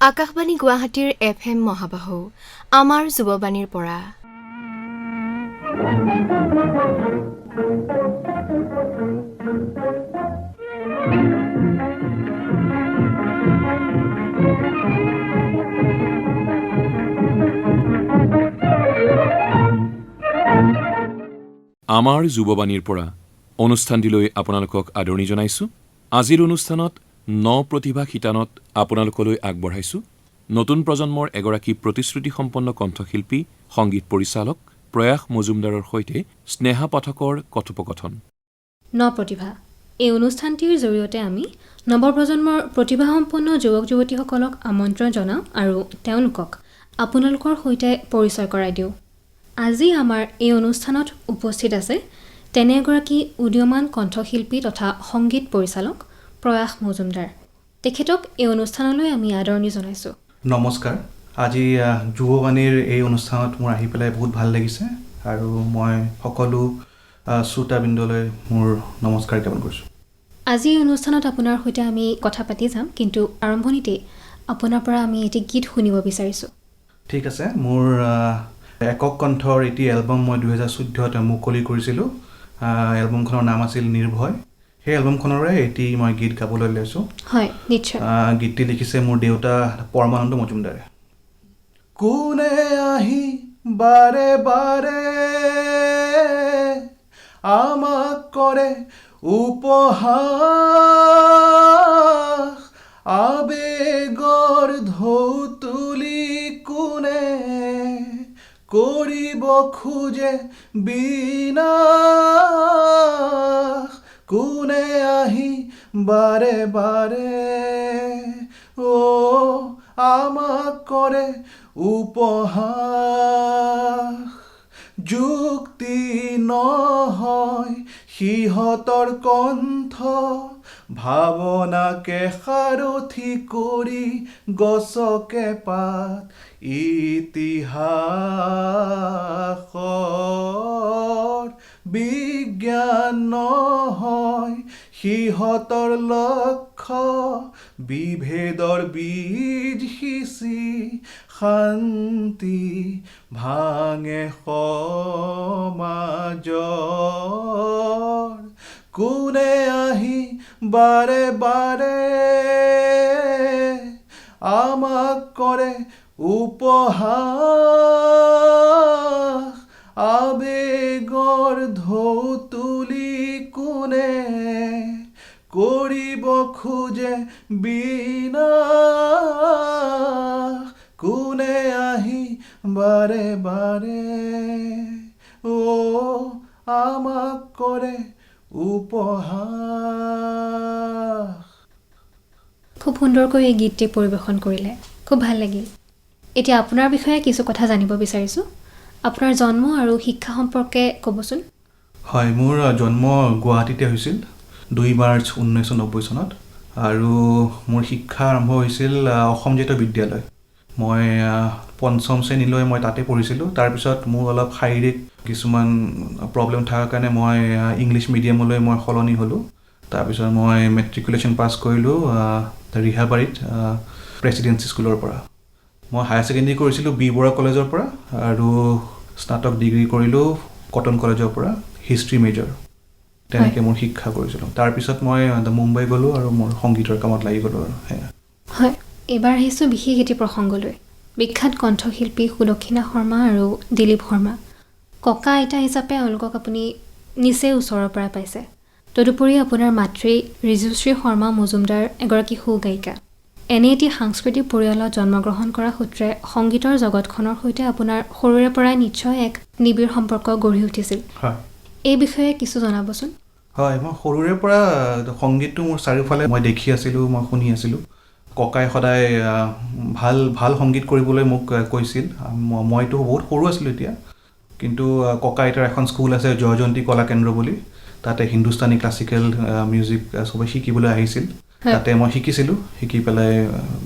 আকাশবাণী গুৱাহাটীৰ FM মহাবাহু আমাৰ যুৱবাণীৰ পৰা আমাৰ যুৱবাণীৰ পৰা অনুষ্ঠানটিলৈ আপোনালোকক আদৰণি জনাইছোঁ। আজিৰ অনুষ্ঠানত প্ৰতিভা শিতানত আপোনালোকলৈ আগবঢ়াইছোঁ নতুন প্ৰজন্মৰ এগৰাকী প্ৰতিশ্ৰুতিসম্পন্ন কণ্ঠশিল্পী, সংগীত পৰিচালক প্ৰয়াস মজুমদাৰৰ সৈতে স্নেহা পাঠকৰ কথোপকথন। প্ৰতিভা এই অনুষ্ঠানটিৰ জৰিয়তে আমি নৱপ্ৰজন্মৰ প্ৰতিভাসম্পন্ন যুৱক যুৱতীসকলক আমন্ত্ৰণ জনাওঁ আৰু তেওঁলোকক আপোনালোকৰ সৈতে পৰিচয় কৰাই দিওঁ। আজি আমাৰ এই অনুষ্ঠানত উপস্থিত আছে তেনে এগৰাকী উদীয়মান কণ্ঠশিল্পী তথা সংগীত পৰিচালক প্ৰয়াস মজুমদাৰ। তেখেতক এই অনুষ্ঠানলৈ আমি আদৰণি জনাইছোঁ। নমস্কাৰ। আজি যুৱবাণীৰ এই অনুষ্ঠানত মোৰ আহি পেলাই বহুত ভাল লাগিছে আৰু মই সকলো শ্ৰোতাবৃন্দলৈ মোৰ নমস্কাৰ জ্ঞাপন কৰিছোঁ। আজি এই অনুষ্ঠানত আপোনাৰ সৈতে আমি কথা পাতি যাম, কিন্তু আৰম্ভণিতেই আপোনাৰ পৰা আমি এটি গীত শুনিব বিচাৰিছোঁ। ঠিক আছে। মোৰ একক কণ্ঠৰ এটি এলবাম মই 2014 মুকলি কৰিছিলোঁ। এলবামখনৰ নাম আছিল নিৰ্ভয়। সেই এলবামখনৰে এটি মই গীত গাবলৈ লৈছোঁ। হয়, নিশ্চয়। গীতটি লিখিছে মোৰ দেউতা পৰমানন্দ মজুমদাৰে। কোনে আহি বাৰে বাৰে আমাক কৰে উপহাস, আবেগৰ ঢৌ তুলি কোনে কৰিব খোজে বিনাশ, কোনে আহি বাৰে বাৰে আমাক কৰে উপহাস। যুক্তি নহয় সিহঁতৰ কণ্ঠ, ভাৱনাকে সাৰথি কৰি গছকে পাত ইতিহাসৰ। বিজ্ঞান নহয় সিহঁতৰ লক্ষ্য, বিভেদৰ বীজ সিঁচি শান্তি ভাঙে সমাজৰ। কোনে আহি বাৰে বাৰে আমাক কৰে উপহাস, আবেগৰ ঢৌ তুলি কোনে কৰিব খোজে বিনাশ, কোনে আহি বাৰে বাৰে আমাক কৰে উপহাস। খুব সুন্দৰকৈ এই গীতটি পৰিৱেশন কৰিলে, খুব ভাল লাগিল। এতিয়া আপোনাৰ বিষয়ে কিছু কথা জানিব বিচাৰিছোঁ। আপোনাৰ জন্ম আৰু শিক্ষা সম্পৰ্কে ক'বচোন। হয়, মোৰ জন্ম গুৱাহাটীতে হৈছিল 2 মাৰ্চ 1990 চনত আৰু মোৰ শিক্ষা আৰম্ভ হৈছিল অসম জাতীয় বিদ্যালয়। মই 5ম শ্ৰেণীলৈ মই তাতে পঢ়িছিলোঁ। তাৰপিছত মোৰ অলপ শাৰীৰিক কিছুমান প্ৰব্লেম থকাৰ কাৰণে মই ইংলিছ মিডিয়ামলৈ মই সলনি হ'লোঁ। তাৰপিছত মই মেট্ৰিকুলেশ্যন পাছ কৰিলোঁ ৰিহাবাৰীত প্ৰেচিডেঞ্চি স্কুলৰ পৰা। মই হায়াৰ ছেকেণ্ডেৰী কৰিছিলোঁ বি বৰুৱা কলেজৰ পৰা আৰু স্নাতক ডিগ্ৰী কৰিলোঁ কটন কলেজৰ পৰা, হিষ্ট্ৰী মেজৰ। তেনেকৈ মোৰ শিক্ষা কৰিছিলোঁ। তাৰপিছত মই মুম্বাই গ'লোঁ আৰু মোৰ সংগীতৰ কামত লাগি গ'লোঁ আৰু সেয়া। হয়, এইবাৰ আহিছোঁ বিশেষ এটি প্ৰসংগলৈ। বিখ্যাত কণ্ঠশিল্পী সুলক্ষীনা শৰ্মা আৰু দিলীপ শৰ্মা, ককা আইতা হিচাপে এওঁলোকক আপুনি নিচেই ওচৰৰ পৰা পাইছে। তদুপৰি আপোনাৰ মাতৃ ৰিজুশ্ৰী শৰ্মা মজুমদাৰ এগৰাকী সুগায়িকা। এনে এটি সাংস্কৃতিক পৰিয়ালত জন্মগ্ৰহণ কৰা সূত্ৰে সংগীতৰ জগতখনৰ সৈতে আপোনাৰ সৰুৰে পৰাই নিশ্চয় এক নিবিড় সম্পৰ্ক গঢ়ি উঠিছিল। হয়, এই বিষয়ে কিছু জনাবচোন। হয়, মই সৰুৰে পৰা সংগীতটো মোৰ চাৰিওফালে মই দেখি আছিলোঁ, মই শুনি আছিলোঁ। ককাই সদায় ভাল ভাল সংগীত কৰিবলৈ মোক কৈছিল। মইতো বহুত সৰু আছিলোঁ এতিয়া, কিন্তু ককা আইতাৰ এখন স্কুল আছে জয়জন্তী কলা কেন্দ্ৰ বুলি, তাতে হিন্দুস্তানী ক্লাছিকেল মিউজিক চবেই শিকিবলৈ আহিছিল। তাতে মই শিকিছিলোঁ। শিকি পেলাই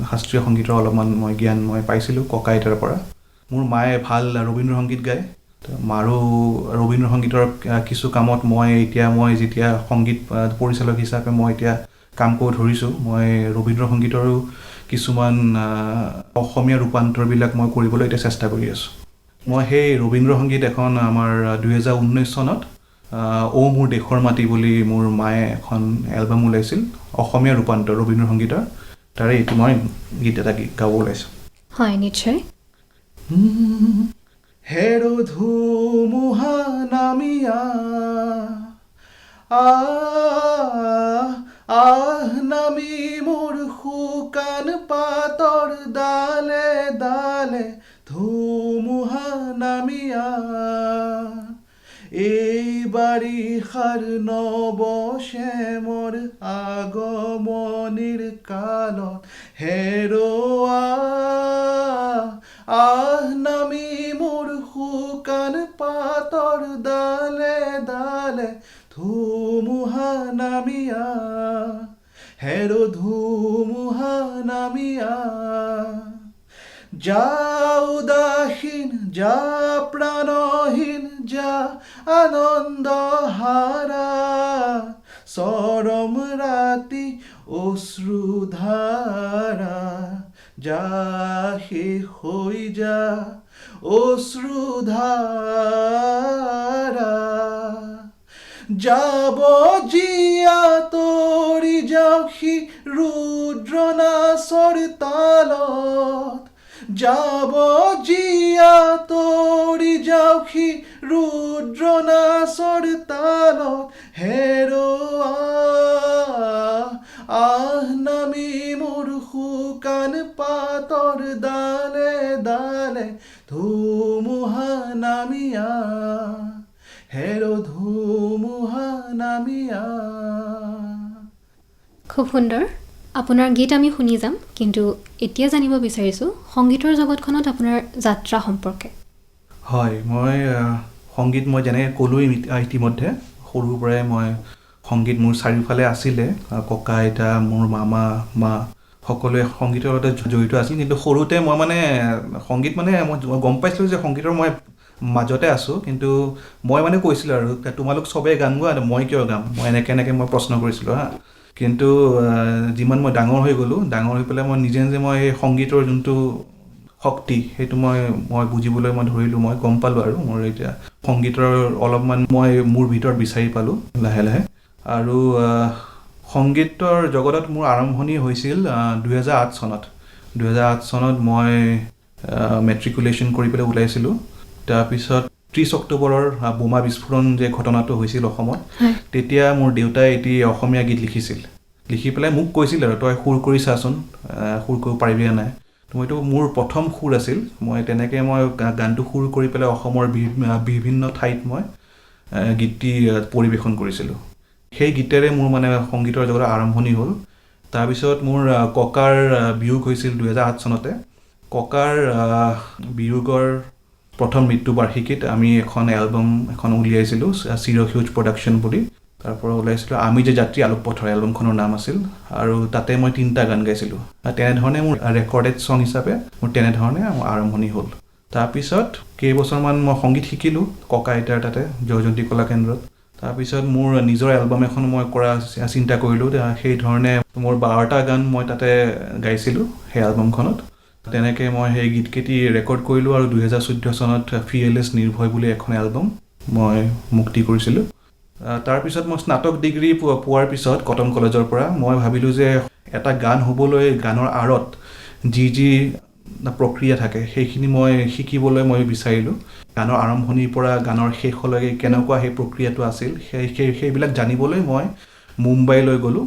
শাস্ত্ৰীয় সংগীতৰ অলপমান মই জ্ঞান মই পাইছিলোঁ ককা আইতাৰ পৰা। মোৰ মায়ে ভাল ৰবীন্দ্ৰ সংগীত গায়, আৰু ৰবীন্দ্ৰ সংগীতৰ কিছু কামত মই যেতিয়া সংগীত পৰিচালক হিচাপে মই এতিয়া কাম কৰিব ধৰিছোঁ, মই ৰবীন্দ্ৰ সংগীতৰো কিছুমান অসমীয়া ৰূপান্তৰবিলাক মই কৰিবলৈ এতিয়া চেষ্টা কৰি আছোঁ। মই সেই ৰবীন্দ্ৰ সংগীত এখন আমাৰ 2019 চনত অ মোৰ দেশৰ মাটি বুলি মোৰ মায়ে এখন এলবাম ওলাইছিল, অসমীয়া ৰূপান্তৰ ৰবীন্দ্ৰ সংগীতৰ, তাৰে এইটো মই গীত এটা গাব ওলাইছোঁ। হয়, নিশ্চয়। হেৰো ধুমুহা নামিয়া নামি মোৰ শুকান পাতৰ ডালে ডালে ধুমুহা নামিয়া এই বাৰিষাৰ নৱশ্যামৰ আগমনিৰ কালত হেৰুৱা নামি মোৰ শুকান পাতৰ ডালে ডালে ধুমুহা নামিয়া হেৰো ধুমুহা নামিয়া যা উদাসীন যা প্ৰাণহীন যা আনন্দ হাৰা চৰম ৰাতি অশ্ৰুধাৰা যা শেষ হৈ যা অশ্ৰুধাৰা যাব জীয়া তৰি যাওক সি ৰুদ্ৰনাচৰ তালত যাব জীয়া তৰি যাওক সি ৰুদ্ৰনাচৰ তালত হেৰুৱা নামি মোৰ শুকান পাতৰ ডালে ডালে ধুমুহা নামিয়া হেৰো ধুমুহা নামিয়া। খুব সুন্দৰ। আপোনাৰ গীত আমি শুনি যাম, কিন্তু এতিয়া জানিব বিচাৰিছোঁ সংগীতৰ জগতখনত আপোনাৰ যাত্ৰা সম্পৰ্কে। হয়, মই সংগীত মই যেনেকৈ ক'লোৱেই ইতিমধ্যে সৰুৰ পৰাই মই সংগীত মোৰ চাৰিওফালে আছিলে। ককা আইতা মোৰ মামা মা সকলোৱে সংগীতৰ লগতে জড়িত আছিল, কিন্তু সৰুতে মই মানে সংগীত মানে মই গম পাইছিলোঁ যে সংগীতৰ মই মাজতে আছোঁ, কিন্তু মই মানে কৈছিলোঁ আৰু তোমালোক চবেই গান গোৱা, মই কিয় গাম, মই এনেকৈ মই প্ৰশ্ন কৰিছিলোঁ হা। কিন্তু যিমান মই ডাঙৰ হৈ গ'লোঁ, ডাঙৰ হৈ পেলাই মই নিজে নিজে মই এই সংগীতৰ যোনটো শক্তি সেইটো মই বুজিবলৈ মই ধৰিলোঁ, মই গম পালোঁ আৰু মোৰ এতিয়া সংগীতৰ অলপমান মই মোৰ ভিতৰত বিচাৰি পালোঁ লাহে লাহে। আৰু সংগীতৰ জগতত মোৰ আৰম্ভণি হৈছিল 2008 চনত। 2008 চনত মই মেট্ৰিকুলেশ্যন কৰি পেলাই ওলাইছিলোঁ। তাৰপিছত 30 অক্টোবৰৰ বোমা বিস্ফোৰণ যে ঘটনাটো হৈছিল অসমত, তেতিয়া মোৰ দেউতাই এটি অসমীয়া গীত লিখিছিল। লিখি পেলাই মোক কৈছিল আৰু তই সুৰ কৰি চাচোন, সুৰ কৰিব পাৰিবি নে নাই। মইতো মোৰ প্ৰথম সুৰ আছিল, মই তেনেকৈ মই গানটো সুৰ কৰি পেলাই অসমৰ বিভিন্ন ঠাইত মই গীতটি পৰিৱেশন কৰিছিলোঁ। সেই গীতেৰে মোৰ মানে সংগীতৰ জগতৰ আৰম্ভণি হ'ল। তাৰপিছত মোৰ ককাৰ বিয়োগ হৈছিল 2008 চনতে। ককাৰ বিয়োগৰ প্ৰথম মৃত্যুবাৰ্ষিকীত আমি এখন এলবাম এখন উলিয়াইছিলোঁ, চিৰসেউজ প্ৰডাকশ্যন বুলি। তাৰ পৰা ওলাইছিলোঁ আমি যে যাত্ৰী আলোক পথৰ, এলবামখনৰ নাম আছিল। আৰু তাতে মই 3টা গান গাইছিলোঁ। তেনেধৰণে মোৰ ৰেকৰ্ডেড ছং হিচাপে মোৰ তেনেধৰণে আৰম্ভণি হ'ল। তাৰপিছত কেইবছৰমান মই সংগীত শিকিলোঁ ককা আইতাৰ তাতে জয়ন্তী কলা কেন্দ্ৰত। তাৰপিছত মোৰ নিজৰ এলবাম এখন মই কৰা চিন্তা কৰিলোঁ। সেই ধৰণে মোৰ 12টা গান মই তাতে গাইছিলোঁ সেই এলবামখনত। তেনেকৈ মই সেই গীতকেইটি ৰেকৰ্ড কৰিলোঁ আৰু 2014 চনত ফিয়েৰলেছ নিৰ্ভয় বুলি এখন এলবাম মই মুক্তি কৰিছিলোঁ। তাৰপিছত মই স্নাতক ডিগ্ৰী পোৱাৰ পিছত কটন কলেজৰ পৰা মই ভাবিলোঁ যে এটা গান হ'বলৈ গানৰ আঁৰত যি প্ৰক্ৰিয়া থাকে সেইখিনি মই শিকিবলৈ মই বিচাৰিলোঁ। গানৰ আৰম্ভণিৰ পৰা গানৰ শেষলৈকে কেনেকুৱা সেই প্ৰক্ৰিয়াটো আছিল সেইবিলাক জানিবলৈ মই মুম্বাইলৈ গ'লোঁ।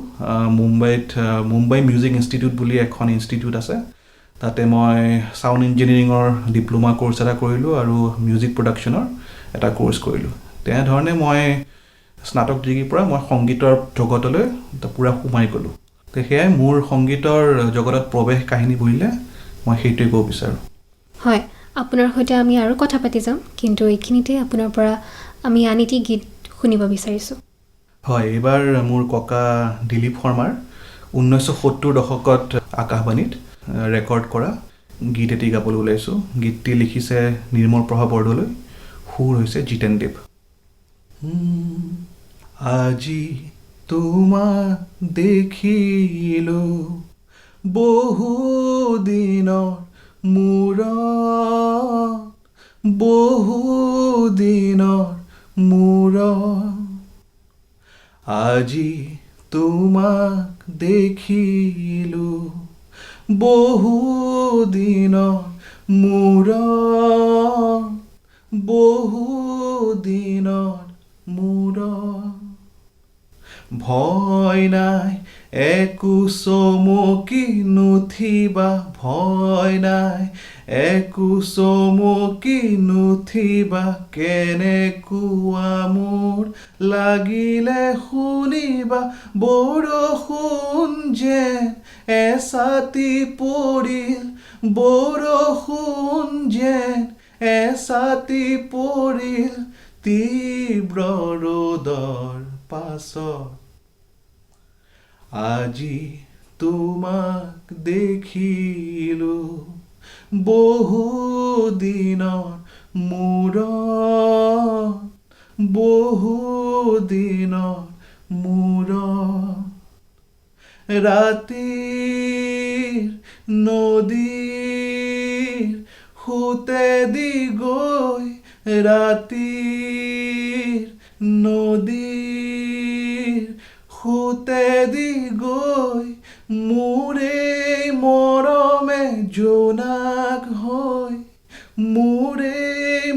মুম্বাই মিউজিক ইনষ্টিটিউট বুলি এখন ইনষ্টিটিউট আছে, তাতে মই ছাউণ্ড ইঞ্জিনিয়াৰিঙৰ ডিপ্ল'মা কোৰ্চ এটা কৰিলোঁ আৰু মিউজিক প্ৰডাকশ্যনৰ এটা কোৰ্চ কৰিলোঁ। তেনেধৰণে মই স্নাতক ডিগ্ৰীৰ পৰা মই সংগীতৰ জগতলৈ পূৰা সোমাই গ'লোঁ। তো সেয়াই মোৰ সংগীতৰ জগতত প্ৰৱেশ কাহিনী বুলিলে মই সেইটোৱে ক'ব বিচাৰোঁ। হয়, আপোনাৰ সৈতে আমি আৰু কথা পাতি যাম, কিন্তু এইখিনিতে আপোনাৰ পৰা আমি আন এটি গীত শুনিব বিচাৰিছোঁ। হয়, এইবাৰ মোৰ ককা দিলীপ শৰ্মাৰ 1970 দশকত আকাশবাণীত ৰেকৰ্ড কৰা গীত এটি গাবলৈ ওলাইছোঁ। গীতটি লিখিছে নিৰ্মল প্ৰভা বৰদলৈ, সুৰ হৈছে জিতেন দেৱ। আজি তোমাক দেখিলোঁ বহুদিনৰ মূৰত, বহুদিনৰ মূৰত আজি তোমাক দেখিলো, বহুদিনৰ মূৰত, বহুদিনৰ মূৰত ভয় নাই একো চমকি নুঠিবা, ভয় নাই একো চমকি নুঠিবা, কেনেকুৱা মোৰ লাগিলে শুনিবা, বৰষুণ যেন এচাতি পৰিল, বৰষুণ যেন এচাতি পৰিল, তীব্ৰ ৰ'দৰ পাছত আজি তোমাক দেখিলো, বহুদিনৰ মূৰত, বহুদিনৰ মূৰত ৰাতিৰ নদীৰ সোঁতেদি গৈ, ৰাতিৰ নদীৰ সোঁতেদি গৈ, মোৰে মৰমে জোনাক হৈ, মোৰে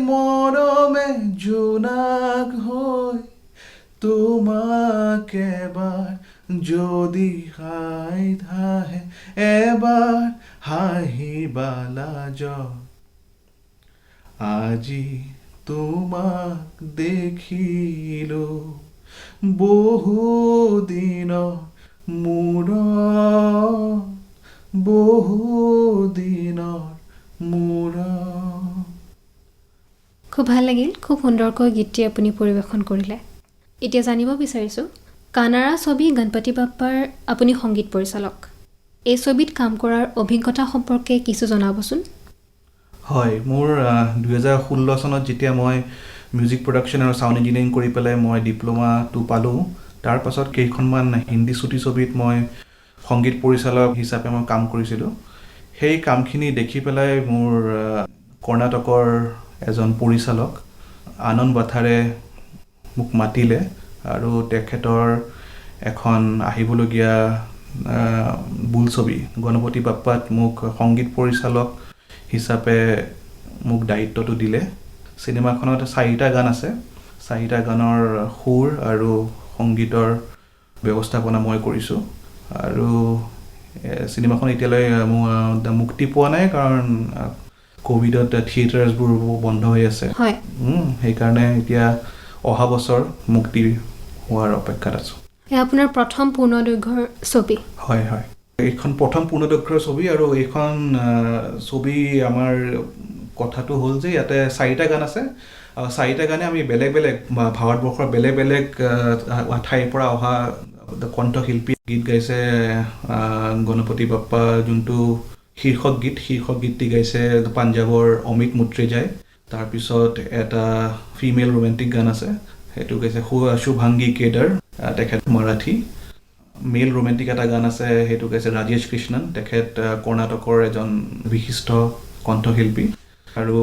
মৰমে জোনাক হৈ, তোমাক এবাৰ যদি হাঁহে, এবাৰ হাঁহিবা লাজত, আজি তোমাক দেখিলো, বহুদিনৰ মূৰত, বহুদিনৰ মূৰত। খুব ভাল লাগিল, খুব সুন্দৰকৈ গীতটি আপুনি পৰিৱেশন কৰিলে। এতিয়া জানিব বিচাৰিছোঁ, কানাড়া ছবি গণপতি বাপ্পাৰ আপুনি সংগীত পৰিচালক। এই ছবিত কাম কৰাৰ অভিজ্ঞতা সম্পৰ্কে কিছু জনাবচোন। হয়, মোৰ 2016 চনত যেতিয়া মই মিউজিক প্ৰডাকশ্যন আৰু ছাউণ্ড ইঞ্জিনিয়াৰিং কৰি পেলাই মই ডিপ্ল'মাটো পালোঁ, তাৰ পাছত কেইখনমান হিন্দী চুটি ছবিত মই সংগীত পৰিচালক হিচাপে মই কাম কৰিছিলোঁ। সেই কামখিনি দেখি পেলাই মোৰ কৰ্ণাটকৰ এজন পৰিচালক আনন্দ বাথাৰে মোক মাতিলে আৰু তেখেতৰ এখন আহিবলগীয়া বোলছবি গণপতি বাপ্পাত মোক সংগীত পৰিচালক হিচাপে মোক দায়িত্বটো দিলে। চিনেমাখনত 4টা গান আছে, 4টা গানৰ সুৰ আৰু সংগীতৰ ব্যৱস্থাপনা মই কৰিছোঁ। আৰু চিনেমাখন এতিয়ালৈ মুক্তি পোৱা নাই, কাৰণ ক'ভিডত থিয়েটাৰ্ছবোৰ বন্ধ হৈ আছে। হয়, সেইকাৰণে এতিয়া অহা বছৰ মুক্তি হোৱাৰ অপেক্ষাত আছোঁ। এয়া আপোনাৰ প্ৰথম পূৰ্ণদৈৰ্ঘ্যৰ ছবি। হয় হয়, এইখন প্ৰথম পূৰ্ণদৈৰ্ঘ্যৰ ছবি, আৰু এইখন ছবি আমাৰ কথাটো হ'ল যে ইয়াতে 4টা গান আছে, আৰু 4টা গানে আমি বেলেগ বেলেগ ভাৰতবৰ্ষৰ বেলেগ বেলেগ ঠাইৰ পৰা অহা কণ্ঠশিল্পী গীত গাইছে। গণপতি বাপ্পা যোনটো শীৰ্ষক গীতটি গাইছে পাঞ্জাৱৰ অমিত মুত্ৰেজাই। তাৰপিছত এটা ফিমেল ৰোমেণ্টিক গান আছে, সেইটো গাইছে শুভাংগী কেদাৰ, তেখেত মাৰাঠী। মেল ৰোমেণ্টিক এটা গান আছে, সেইটো গাইছে ৰাজেশ কৃষ্ণন, তেখেত কৰ্ণাটকৰ এজন বিশিষ্ট কণ্ঠশিল্পী। আৰু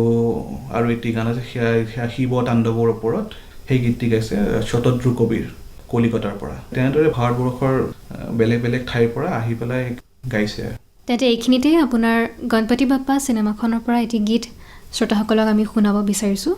এটি গান আছে সেয়া শিৱ তাণ্ডৱৰ ওপৰত, সেই গীতটি গাইছে শতদ্ৰু কবিৰ কলিকতাৰ পৰা। তেনেদৰে ভাৰতবৰ্ষৰ বেলেগ বেলেগ ঠাইৰ পৰা আহি পেলাই গাইছে। তেন্তে এইখিনিতে আপোনাৰ গণপতি বাপ্পা চিনেমাখনৰ পৰা এটি গীত শ্ৰোতাসকলক আমি শুনাব বিচাৰিছোঁ।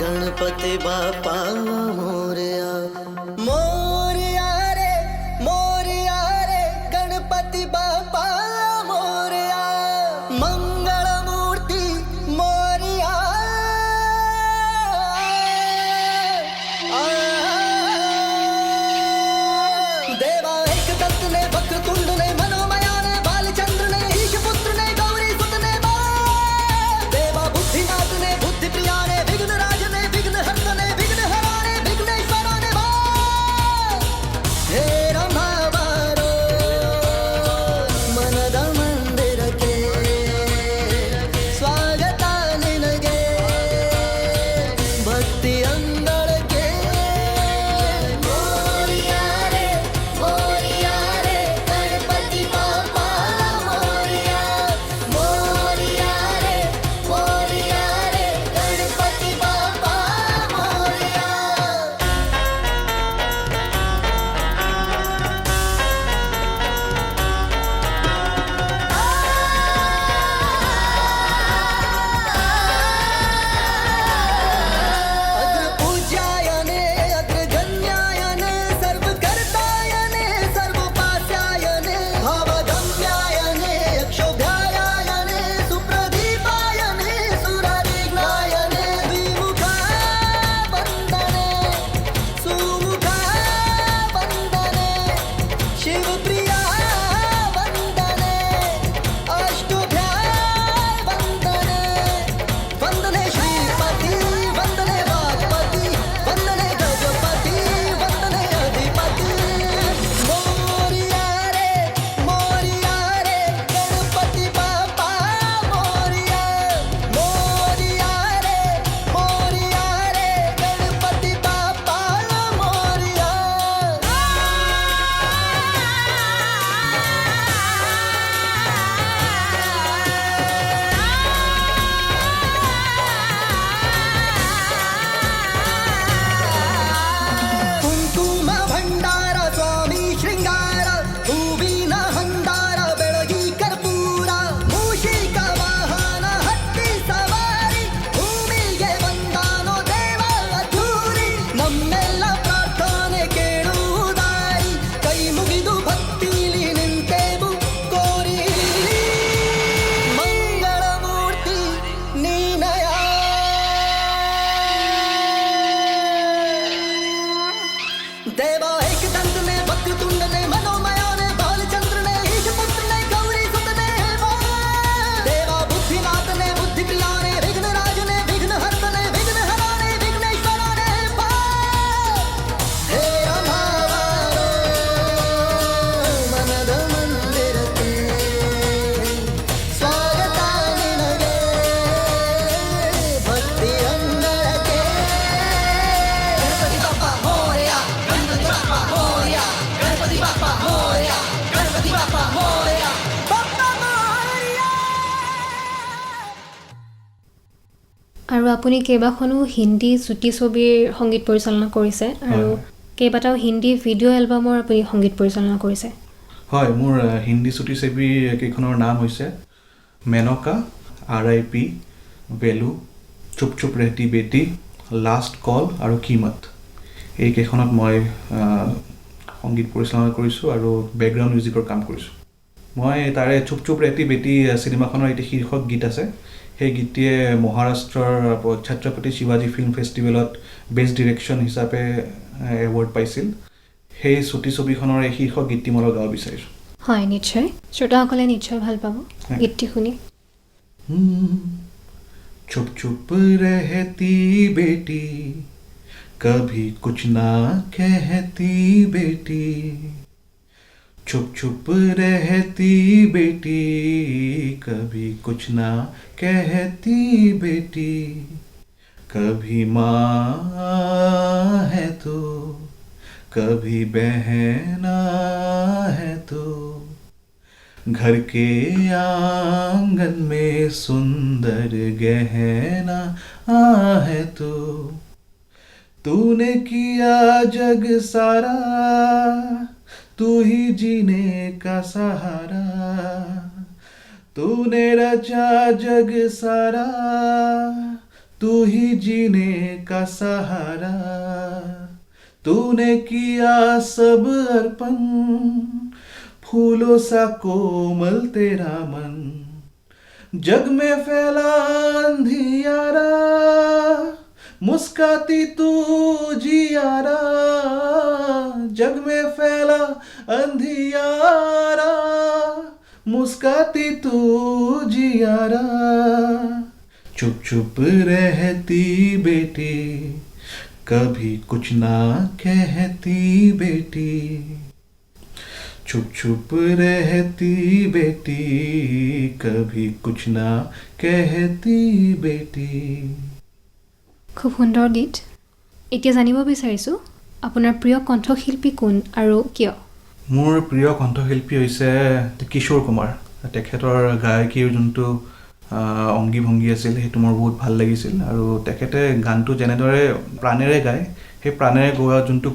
गणपति बापा मोरया, मोरया रे गणपति बापा मोरया, मंगल मूर्ति मोरया। देवा एक दत्त ने वक्रतुंड ने मनोमया ने बालचंद्र ने ईश पुत्र ने गौरी सुत ने देवा बुद्धिनाथ ने बुद्धि प्रिया ने विघ्न राज ने विघ्न हर ने विघ्न हर ಹೂವಿನ ಹಂದಾರ ಬೆಳಗಿ ಕರ್ಪೂರ ಮೂಷಿಕ ವಾಹನ ಹತ್ತಿ ಸವಾರಿ ಭೂಮಿಗೆ ಬಂದಾನೋ ದೇವ ಅಧೂರಿ ನಮ್ಮೆಲ್ಲ ಪ್ರಾರ್ಥನೆ ಕೇಳುವುದಾರಿ ಕೈ ಮುಗಿದು ಭಕ್ತಿಲಿ ನಿಂತೆವು ಕೋರಿ ಮಂಗಳ ಮೂರ್ತಿ ನೀನಯ देवा एक दंत ने वक्रतुंड ने मनोमया ने बालचंद्र ने ईशपुत्र ने गौरी सुत ने देवा बुद्धिनाथ ने बुद्धि प्रिया ने विघ्नराज ने विघ्न हर्त ने विघ्न हरा ने विघ्नेश्वर ने हे रमावारो मनद मंदिरಕ್ಕೆ ಸ್ವಾಗತ ನಿನಗೆ ಭಕ್ತಿ ಅಂಗಳಕ್ಕೆ ಗಣಪತಿ ಬಪ್ಪ ಮೋರೆಯ ಗಣಪತಿ ಬಪ್ಪ ಮೋರೆಯ ಗಣಪತಿ ಬಪ್ಪ ಮೋರೆಯ ಗಣಪತಿ ಬಪ್ಪ ಮೋರೆಯ ಬಪ್ಪ ಮೋರೆಯ আৰু আপুনি কেইবাখনো হিন্দী চুটি ছবিৰ সংগীত পৰিচালনা কৰিছে আৰু কেইবাটাও হিন্দী ভিডিঅ' এলবামৰ আপুনি সংগীত পৰিচালনা কৰিছে হয় মোৰ হিন্দী চুটি ছবিৰ কেইখনৰ নাম হৈছে মেনকা RIP বেলু চুপ চুপ ৰেহতি বেটি লাষ্ট কল আৰু কিমত এই কেইখনত মই সংগীত পৰিচালনা কৰিছোঁ আৰু বেকগ্ৰাউণ্ড মিউজিকৰ কাম কৰিছোঁ মই তাৰে চুপ চুপ ৰেহতি বেটি চিনেমাখনৰ এটি শীৰ্ষক গীত আছে সেই গীতটিয়ে মহাৰাষ্ট্ৰৰ ছত্ৰপতি শিৱাজী ফিল্ম ফেষ্টিভেলত বেষ্ট ডিৰেকশ্যন হিচাপে এৱাৰ্ড পাইছিল সেই চুটি ছবিখনৰ এই শীৰ্ষক গীতটি মই গাব বিচাৰিছোঁ হয় নিশ্চয় শ্ৰোতাসকলে নিশ্চয় ভাল পাব গীতটি শুনি चुप चुप रहती बेटी कभी कुछ ना कहती बेटी चुप चुप रहती बेटी कभी कुछ ना कहती बेटी कभी माँ है तो कभी बहना है तो घर के आंगन में सुंदर गहना है तो तूने किया जग सारा तू ही जीने का सहारा तूने रचा जग सारा तू ही जीने का सहारा तूने किया सब अर्पण फूलों सा कोमल तेरा मन जग में फैला अंधियारा मुस्काती तू जियारा जग में फैला अंधियारा मुस्काती तू जियारा चुप चुप रहती बेटी कभी कुछ ना कहती बेटी चुप चुप रहती बेटी कभी कुछ ना कहती बेटी খুব সুন্দৰ গীত এতিয়া জানিব বিচাৰিছোঁ আপোনাৰ প্ৰিয় কণ্ঠশিল্পী কোন আৰু কিয় মোৰ প্ৰিয় কণ্ঠশিল্পী হৈছে কিশোৰ কুমাৰ তেখেতৰ গায়কীৰ যোনটো অংগী ভংগী আছিল সেইটো মোৰ বহুত ভাল লাগিছিল আৰু তেখেতে গানটো যেনেদৰে প্ৰাণেৰে গায় সেই প্ৰাণেৰে গোৱা যোনটো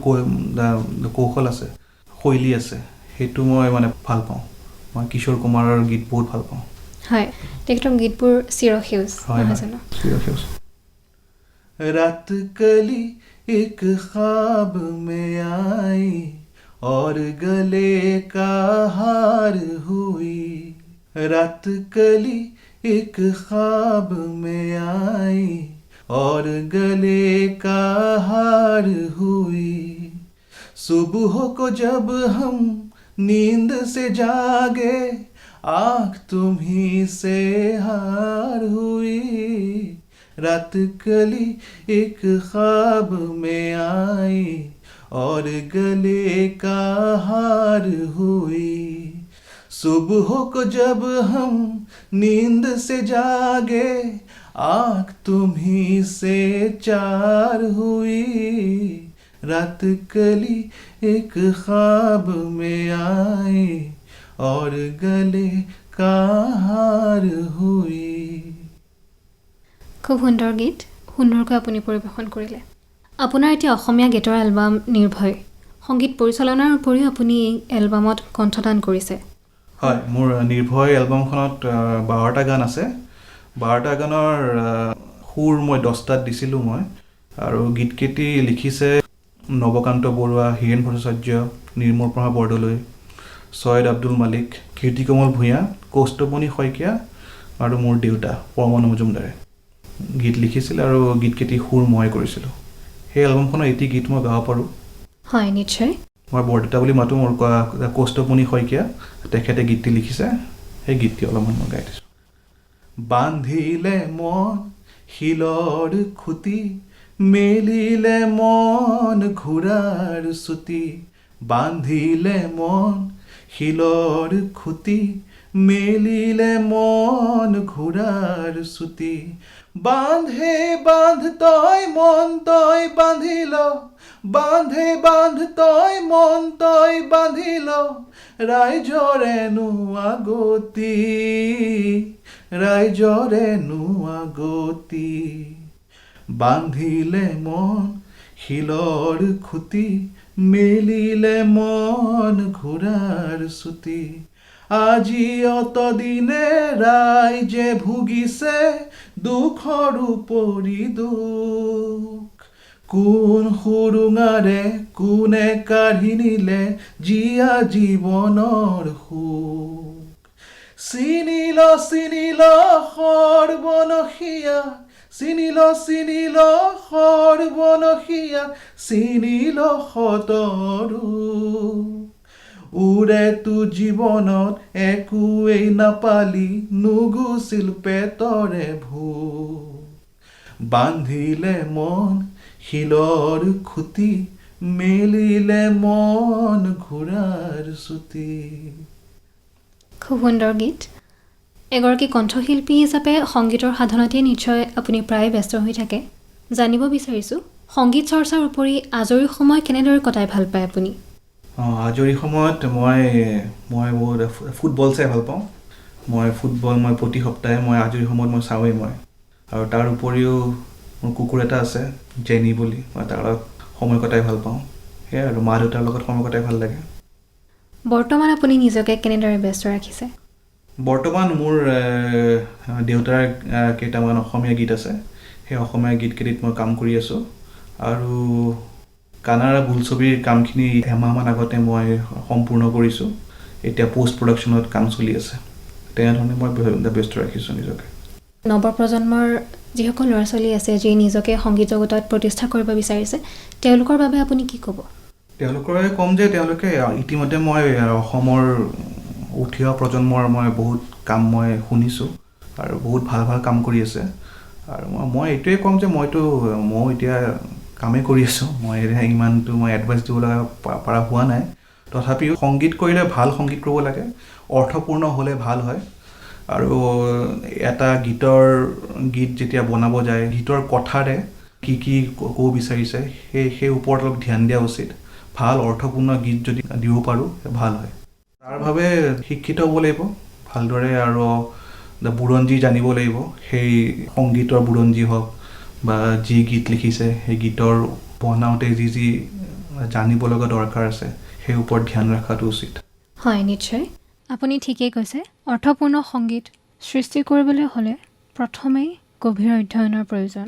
কৌশল আছে শৈলী আছে সেইটো মই মানে ভাল পাওঁ মই কিশোৰ কুমাৰৰ গীত বহুত ভাল পাওঁ হয় তেখেতৰ গীতবোৰ চিৰসেউজ নহয় জানো চিৰসেউজ रात कली एक ख्वाब में आई और गले का हार हुई रात कली एक ख्वाब में आई और गले का हार हुई सुबह को जब हम नींद से जागे आँख तुम्ही से हार हुई रात कली एक ख्वाब में आई और गले का हार हुई सुबह को जब हम नींद से जागे आँख तुम्ही से चार हुई रात कली एक ख्वाब में आई और गले का हार हुई খুব সুন্দৰ গীত সুন্দৰকৈ আপুনি পৰিৱেশন কৰিলে আপোনাৰ এতিয়া অসমীয়া গীতৰ এলবাম নিৰ্ভয় সংগীত পৰিচালনাৰ উপৰিও আপুনি এই এলবামত কণ্ঠদান কৰিছে। হয়, মোৰ নিৰ্ভয় এলবামখনত 12টা গান আছে। 12টা গানৰ সুৰ মই 10টাত দিছিলোঁ মই, আৰু গীতকেইটি লিখিছে নৱকান্ত বৰুৱা, হীৰেণ ভট্টাচাৰ্য, নিৰ্মলপ্ৰভা বৰদলৈ, ছৈয়দ আব্দুল মালিক, কীৰ্তিকমল ভূঞা, কৌস্তুভমণি শইকীয়া আৰু মোৰ দেউতা পৰমানন্দ মজুমদাৰে গীত লিখিছিল, আৰু গীতকেইটি সুৰ মই কৰিছিলোঁ। সেই এলবামখনৰ এটি গীত মই গাব পাৰোঁ। হয়, নিশ্চয়। মই বৰদেউতা বুলি মাতোঁ, মোৰ কৌস্তুভমণি শইকীয়া, তেখেতে গীতটি লিখিছে। সেই গীতটি অলপমান মই গাই দিছোঁ। বান্ধিলে মন শিলৰ খুটি, মেলিলে মন ঘোঁৰাৰ চুটি, বান্ধিলে মন শিলৰ খুটি, মেলিলে মন ঘোঁৰাৰ চুটি, বান্ধে বান্ধ তই মন তই বান্ধিল, বান্ধে বান্ধ তই মন তই বান্ধিল, ৰাইজৰে নোৱা গতি, ৰাইজৰে নোৱা গতি, বান্ধিলে মন শিলৰ খুটি, মেলিলে মন ঘোঁৰাৰ চুটি, আজি অতদিনে ৰাইজে ভুগিছে দুখৰ উপৰি দুখ, কোন সুৰুঙাৰে কোনে কাঢ়ি নিলে জীয়া জীৱনৰ সুখ, চিনিল চিনিল সৰ্বনশীয়া, চিনিল চিনিল সৰ্বনশীয়া, চিনিল শতৰু, উৰে তো জীৱনত একোৱেই নাপালি, নুগুছিল পেটৰে ভোক, বান্ধিলে মন শিলৰ খুটি, মেলিলে মন ঘোঁৰাৰ চুটি। খুব সুন্দৰ গীত। এগৰাকী কণ্ঠশিল্পী হিচাপে সংগীতৰ সাধনাতেই নিশ্চয় আপুনি প্ৰায় ব্যস্ত হৈ থাকে। জানিব বিচাৰিছোঁ, সংগীত চৰ্চাৰ উপৰি আজৰি সময় কেনেদৰে কটাই ভাল পায় আপুনি? আজৰি সময়ত মই বহুত ফুটবল চাই ভাল পাওঁ। মই ফুটবল প্ৰতি সপ্তাহে মই আজৰি সময়ত মই চাওঁৱেই মই। আৰু তাৰ উপৰিও মোৰ কুকুৰ এটা আছে, জেনি বুলি, মই তাৰ লগত সময় কটাই ভাল পাওঁ। সেয়াই, আৰু মা দেউতাৰ লগত সময় কটাই ভাল লাগে। বৰ্তমান আপুনি নিজকে কেনেদৰে ব্যস্ত ৰাখিছে? বৰ্তমান মোৰ দেউতাৰ কেইটামান অসমীয়া গীত আছে, সেই অসমীয়া গীতকেইটিত মই কাম কৰি আছোঁ। আৰু কানাড়া বোলছবিৰ কামখিনি এমাহমান আগতে মই সম্পূৰ্ণ কৰিছোঁ। এতিয়া পোষ্ট প্ৰডাকশ্যনত কাম চলি আছে। তেনেধৰণে মই ব্যস্ত ৰাখিছোঁ নিজকে। নৱপ্ৰজন্মৰ যিসকল ল'ৰা ছোৱালী আছে, যিয়ে নিজকে সংগীত জগতত প্ৰতিষ্ঠা কৰিব বিচাৰিছে, তেওঁলোকৰ বাবে আপুনি কি ক'ব? তেওঁলোকৰে ক'ম যে তেওঁলোকে ইতিমধ্যে মই অসমৰ উঠি অহা প্ৰজন্মৰ মই বহুত কাম মই শুনিছোঁ, আৰু বহুত ভাল ভাল কাম কৰি আছে। আৰু মই এইটোৱে ক'ম যে মই এতিয়া কামেই কৰি আছোঁ, মই ইমানটো মই এডভাইচ দিবলৈ পৰা হোৱা নাই। তথাপিও সংগীত কৰিলে ভাল সংগীত কৰিব লাগে, অৰ্থপূৰ্ণ হ'লে ভাল হয়। আৰু এটা গীত যেতিয়া বনাব যায়, গীতৰ কথাৰে কি ক'ব বিচাৰিছে সেই ওপৰত অলপ ধ্যান দিয়া উচিত। ভাল অৰ্থপূৰ্ণ গীত যদি দিব পাৰোঁ ভাল হয়। তাৰ বাবে শিক্ষিত হ'ব লাগিব ভালদৰে, আৰু বুৰঞ্জী জানিব লাগিব। সেই সংগীতৰ বুৰঞ্জী হওক বা যি গীত লিখিছে, সেই গীতৰ বনাওঁতে যি জানিব লগা দৰকাৰ আছে, সেই ওপৰত ধ্যান ৰখাটো উচিত। হয়, নিশ্চয় আপুনি ঠিকেই কৈছে। অৰ্থপূৰ্ণ সংগীত সৃষ্টি কৰিবলৈ হ'লে প্ৰথমেই গভীৰ অধ্যয়নৰ প্ৰয়োজন।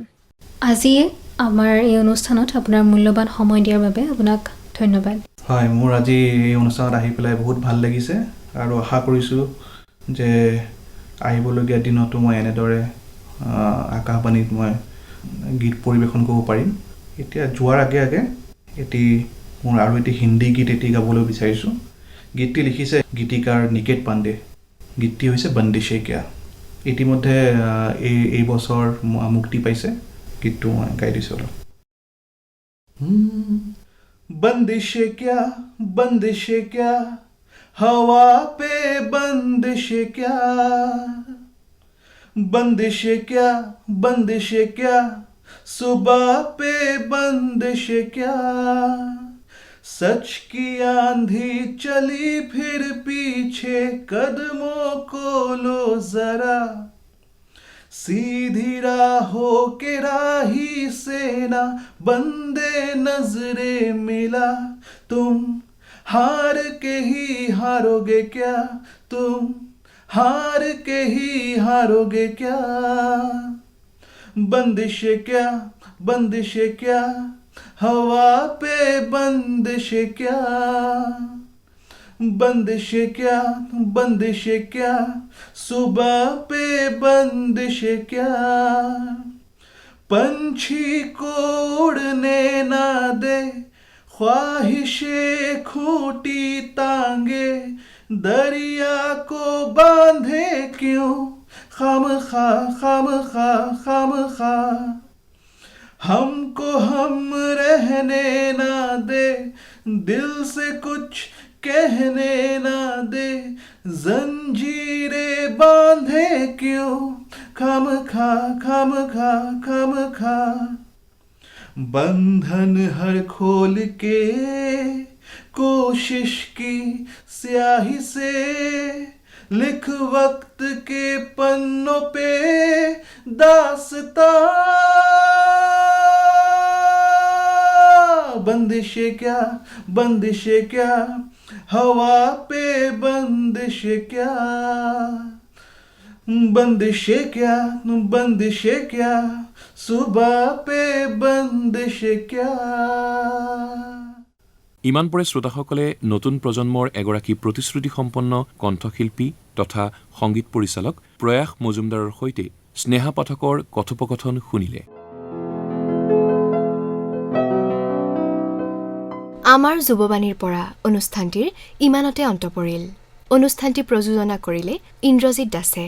আজিয়ে আমাৰ এই অনুষ্ঠানত আপোনাৰ মূল্যৱান সময় দিয়াৰ বাবে আপোনাক ধন্যবাদ। হয়, মোৰ আজি এই অনুষ্ঠানত আহি পেলাই বহুত ভাল লাগিছে, আৰু আশা কৰিছোঁ যে আহিবলগীয়া দিনতো মই এনেদৰে আকাশবাণীত মই গীত পৰিৱেশন কৰিব পাৰিম। এতিয়া যোৱাৰ আগে মোৰ আৰু এটি হিন্দী গীত গাবলৈ বিচাৰিছোঁ। গীতটি লিখিছে গীতিকাৰ নিকেত পাণ্ডে। গীতটি হৈছে বন্দিশে কিয়া। ইতিমধ্যে এই বছৰ মুক্তি পাইছে। গীতটো মই গাই দিছোঁ অলপ। बंदिशे क्या हवा पे बंदिशे क्या, बंदिशे क्या सुबह पे बंदिशे क्या, सच की आंधी चली फिर पीछे कदमों को लो जरा, सीधी राहों के राही से ना बंदे नजरे मिला, तुम हार के ही हारोगे क्या तुम हार के ही हारोगे क्या बंदिशें क्या हवा पे बंदिशें क्या बंदिशें क्या सुबह पे बंदिशें क्या पंछी को उड़ने ना दे ख्वाहिशें खूटी तांगे दरिया को बांधे क्यों खामखा हमको हम रहने ना दे दिल से कुछ कहने ना दे जंजीरें बांधे क्यों खामखा बंधन हर खोल के कोशिश की स्याही से लिख वक्त के पन्नों पे दास्तां बंदिशें क्या हवा पे बंदिशें क्या सुबह पे बंदिशें क्या ইমান পৰে শ্ৰোতাসকলে নতুন প্ৰজন্মৰ এগৰাকী প্ৰতিশ্ৰুতিসম্পন্ন কণ্ঠশিল্পী তথা সংগীত পৰিচালক প্ৰয়াস মজুমদাৰৰ সৈতে স্নেহা পাঠকৰ কথোপকথন শুনিলে। আমাৰ যুৱবাণীৰ পৰা অনুষ্ঠানটিৰ ইমানতে অন্ত পৰিল। অনুষ্ঠানটি প্ৰযোজনা কৰিলে ইন্দ্ৰজিৎ দাসে।